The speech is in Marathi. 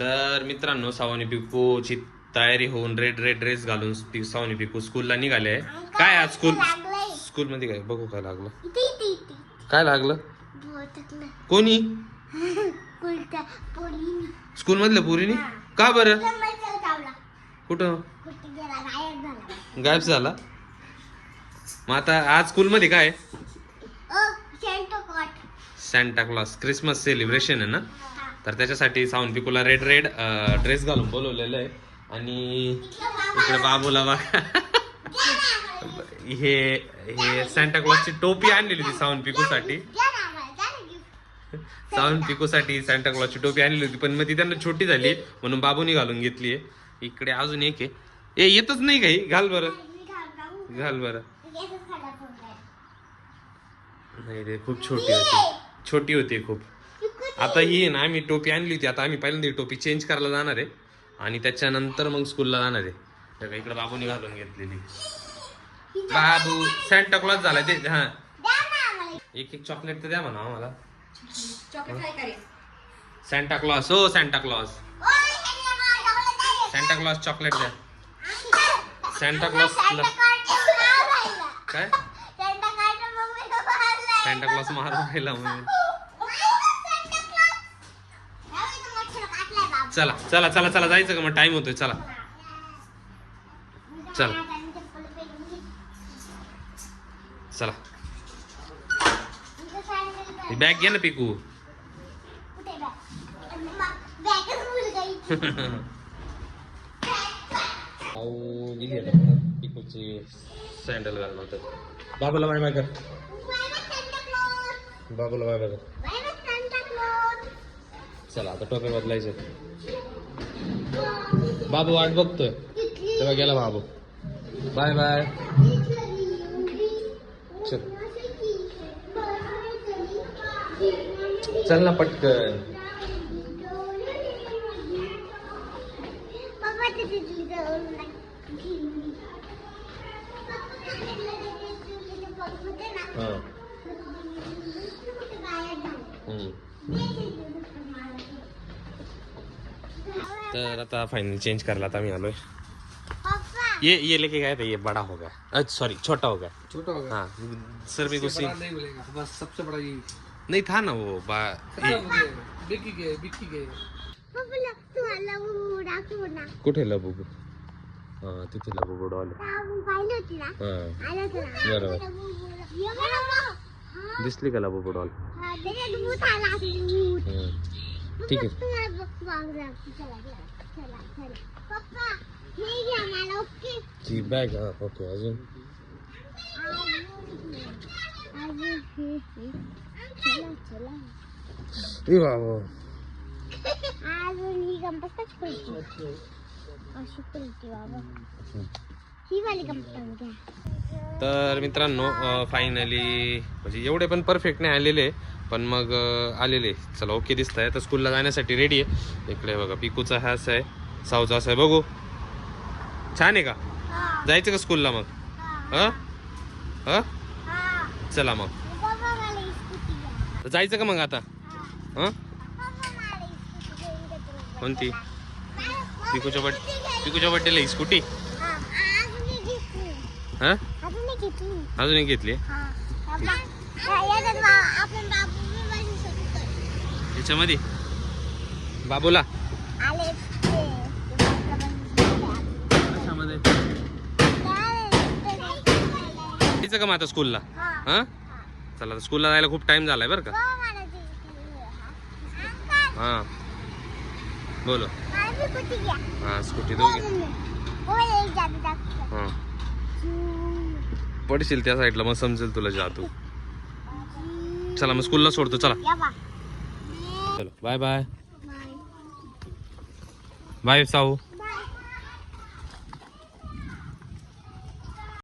तर मित्रांनो, सावनी पिकूची तयारी होऊन रेड ड्रेस घालून सावनी पिकू स्कूलला निघाले आहे. काय आज स्कूल मध्ये काय बघू काय लागलं? काय लागलं? कोणी? स्कूल मधल्या पोरीनी? का बरं? कुठं गायब झाला? मग आता आज स्कूल मध्ये काय? सॅन्टा क्लॉज क्रिसमस सेलिब्रेशन आहे ना, तर त्याच्यासाठी सावंत पिकूला रेड ड्रेस घालून बोलवलेलं आहे. आणि इकडे बाबूला हे सॅन्टा क्लॉजची टोपी आणलेली होती सावंत पिकूसाठी सॅन्टा क्लॉजची टोपी आणलेली होती, पण मग ती त्यांना छोटी झाली म्हणून बाबूनी घालून घेतली आहे. इकडे अजून एक आहे, येतच नाही काही. घाल बरं. नाही रे, खूप छोटी होती खूप. आता ही आहे ना, आम्ही टोपी आणली होती. आता आम्ही पहिल्यांदा टोपी चेंज करायला जाणार आहे आणि त्याच्यानंतर मग स्कूलला जाणार आहे. इकडे बाबूनी घालून घेतलेली. बाबू सॅन्टा क्लॉज झाला ते. हा, एक चॉकलेट तर द्या म्हणा आम्हाला. सॅन्टा क्लॉज, हो सॅन्टा क्लॉज चॉकलेट द्या. सॅन्टा क्लॉज काय? सॅन्टा क्लॉज मारून राहिला म्हणून. चला जायचं का? मग टाइम होतोय. चला बॅग घे ना पिकू. पिकूची सँडल घालून बाबूला बाय कर. चला आता टोपे बदलायचं. बाबू वाट बघतोय तेव्हा गेला बाबू. बाय. चल ना पटकन. तर आता फाइनली चेंज करायला आता मी आलोय. ये लेके गए थे, ये बड़ा हो गया. सॉरी, छोटा हो गया. हाँ सर भी कुछ नहीं मिलेगा. बस सबसे बड़ा ये नहीं था ना वो बिकी गए. कुठे लबुबू? हा तिथे लबुबू डॉल. बरोबर दिसली का लबुबू डॉल? ठीक आहे. ती बॅग. हा ओके. अजून तर मित्रांनो, फायनली म्हणजे एवढे पण परफेक्ट नाही आलेले, पण मग आलेले. चला ओके दिसत आहे. तर स्कूलला जाण्यासाठी रेडी आहे. इकडे बघा पिकूचा हास आहे, साऊचा हास आहे. बघू छान आहे का? जायचं का स्कूलला मग? चला मग जायचं का मग आता? कोणती? पिकूच्या बड्डेला स्कूटी? अजून एक घेतली याच्यामध्ये. बाबूला जायचं का मग आता स्कूलला? चला स्कूलला जायला खूप टाइम झालाय बरं का. हा बोलो. हा स्कूटी दोघी. हा पडशील त्या साईडला, मग समजेल तुला जातो. चला मग स्कूलला सोडतो. चला चलो बाय साऊ.